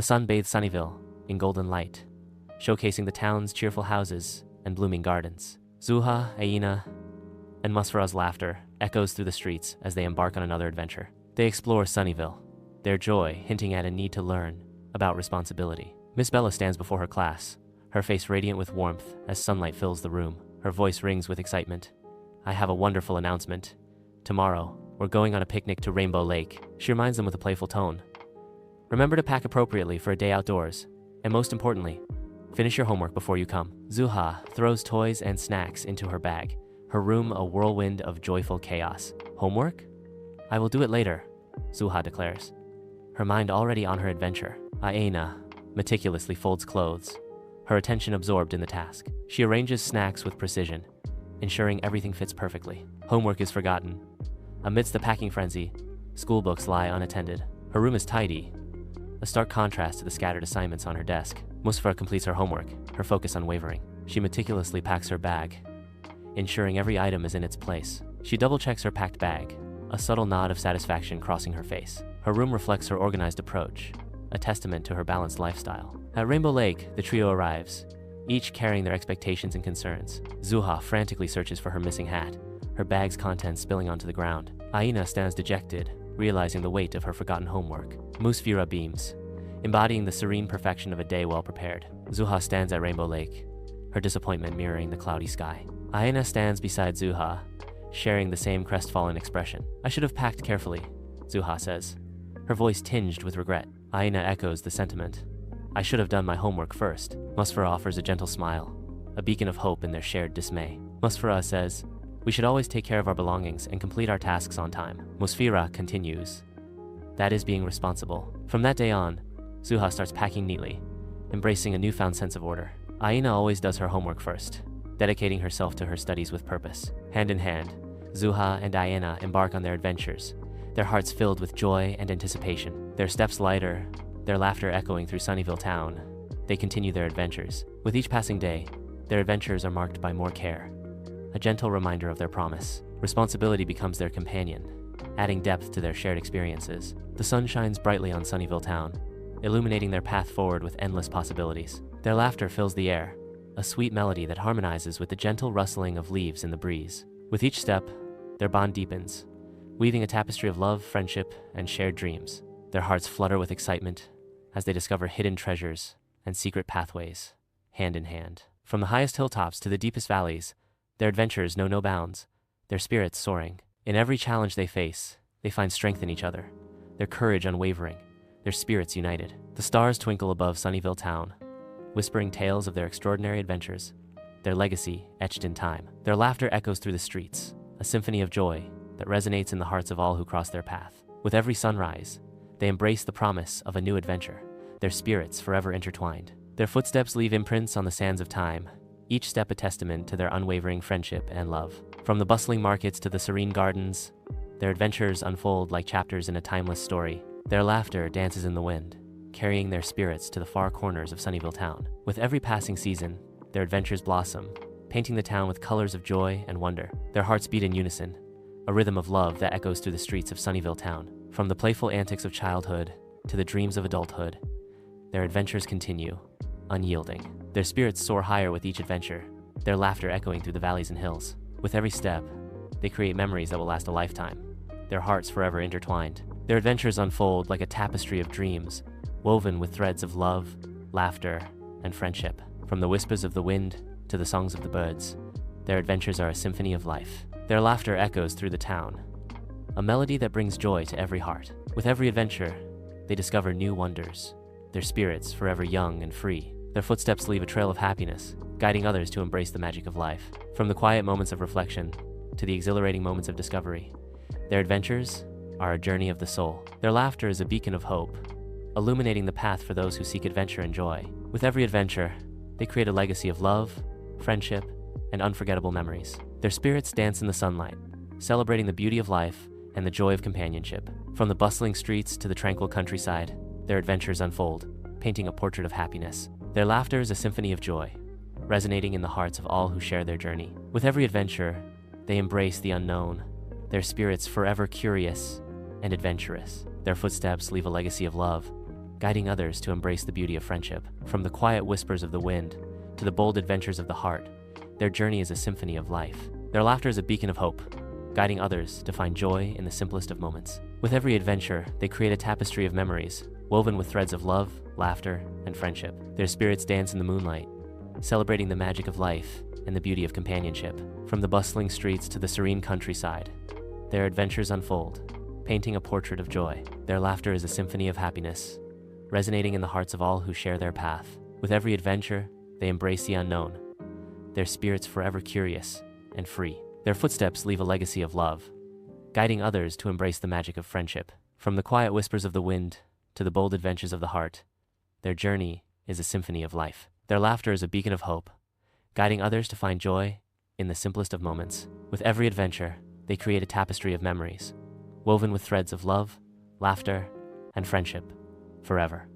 The sun bathed Sunnyville in golden light, showcasing the town's cheerful houses and blooming gardens. Zuhha, Aaena, and Musfirah's laughter echoes through the streets as they embark on another adventure. They explore Sunnyville, their joy hinting at a need to learn about responsibility. Miss Bella stands before her class, her face radiant with warmth as sunlight fills the room. Her voice rings with excitement. I have a wonderful announcement. Tomorrow, we're going on a picnic to Rainbow Lake. She reminds them with a playful tone. Remember to pack appropriately for a day outdoors, and most importantly, finish your homework before you come. Zuhha throws toys and snacks into her bag, her room a whirlwind of joyful chaos. Homework? I will do it later, Zuhha declares, her mind already on her adventure. Aaena meticulously folds clothes, her attention absorbed in the task. She arranges snacks with precision, ensuring everything fits perfectly. Homework is forgotten. Amidst the packing frenzy, school books lie unattended. Her room is tidy, a stark contrast to the scattered assignments on her desk. Musfirah completes her homework, her focus unwavering. She meticulously packs her bag, ensuring every item is in its place. She double-checks her packed bag, a subtle nod of satisfaction crossing her face. Her room reflects her organized approach, a testament to her balanced lifestyle. At Rainbow Lake, the trio arrives, each carrying their expectations and concerns. Zuhha frantically searches for her missing hat, her bag's contents spilling onto the ground. Aaena stands dejected, realizing the weight of her forgotten homework. Musfirah beams, embodying the serene perfection of a day well prepared. Zuhha stands at Rainbow Lake, her disappointment mirroring the cloudy sky. Aaena stands beside Zuhha, sharing the same crestfallen expression. I should have packed carefully, Zuhha says, her voice tinged with regret. Aaena echoes the sentiment. I should have done my homework first. Musfirah offers a gentle smile, a beacon of hope in their shared dismay. Musfirah says, we should always take care of our belongings and complete our tasks on time. Musfirah continues, that is being responsible. From that day on, Zuhha starts packing neatly, embracing a newfound sense of order. Aaena always does her homework first, dedicating herself to her studies with purpose. Hand in hand, Zuhha and Aaena embark on their adventures, their hearts filled with joy and anticipation. Their steps lighter, their laughter echoing through Sunnyville town. They continue their adventures. With each passing day, their adventures are marked by more care, a gentle reminder of their promise. Responsibility becomes their companion, adding depth to their shared experiences. The sun shines brightly on Sunnyville town, illuminating their path forward with endless possibilities. Their laughter fills the air, a sweet melody that harmonizes with the gentle rustling of leaves in the breeze. With each step, their bond deepens, weaving a tapestry of love, friendship, and shared dreams. Their hearts flutter with excitement as they discover hidden treasures and secret pathways, hand in hand. From the highest hilltops to the deepest valleys, their adventures know no bounds, their spirits soaring. In every challenge they face, they find strength in each other, their courage unwavering, their spirits united. The stars twinkle above Sunnyville town, whispering tales of their extraordinary adventures, their legacy etched in time. Their laughter echoes through the streets, a symphony of joy that resonates in the hearts of all who cross their path. With every sunrise, they embrace the promise of a new adventure, their spirits forever intertwined. Their footsteps leave imprints on the sands of time, each step a testament to their unwavering friendship and love. From the bustling markets to the serene gardens, their adventures unfold like chapters in a timeless story. Their laughter dances in the wind, carrying their spirits to the far corners of Sunnyville town. With every passing season, their adventures blossom, painting the town with colors of joy and wonder. Their hearts beat in unison, a rhythm of love that echoes through the streets of Sunnyville town. From the playful antics of childhood to the dreams of adulthood, their adventures continue, unyielding. Their spirits soar higher with each adventure, their laughter echoing through the valleys and hills. With every step, they create memories that will last a lifetime, their hearts forever intertwined. Their adventures unfold like a tapestry of dreams, woven with threads of love, laughter, and friendship. From the whispers of the wind to the songs of the birds, their adventures are a symphony of life. Their laughter echoes through the town, a melody that brings joy to every heart. With every adventure, they discover new wonders, their spirits forever young and free. Their footsteps leave a trail of happiness, guiding others to embrace the magic of life. From the quiet moments of reflection to the exhilarating moments of discovery, their adventures are a journey of the soul. Their laughter is a beacon of hope, illuminating the path for those who seek adventure and joy. With every adventure, they create a legacy of love, friendship, and unforgettable memories. Their spirits dance in the sunlight, celebrating the beauty of life and the joy of companionship. From the bustling streets to the tranquil countryside, their adventures unfold, painting a portrait of happiness. Their laughter is a symphony of joy, resonating in the hearts of all who share their journey. With every adventure, they embrace the unknown, their spirits forever curious and adventurous. Their footsteps leave a legacy of love, guiding others to embrace the beauty of friendship. From the quiet whispers of the wind to the bold adventures of the heart, their journey is a symphony of life. Their laughter is a beacon of hope, guiding others to find joy in the simplest of moments. With every adventure, they create a tapestry of memories, woven with threads of love, laughter, and friendship. Their spirits dance in the moonlight, celebrating the magic of life and the beauty of companionship. From the bustling streets to the serene countryside, their adventures unfold, painting a portrait of joy. Their laughter is a symphony of happiness, resonating in the hearts of all who share their path. With every adventure, they embrace the unknown, their spirits forever curious and free. Their footsteps leave a legacy of love, guiding others to embrace the magic of friendship. From the quiet whispers of the wind to the bold adventures of the heart, their journey is a symphony of life. Their laughter is a beacon of hope, guiding others to find joy in the simplest of moments. With every adventure, they create a tapestry of memories, woven with threads of love, laughter, and friendship forever.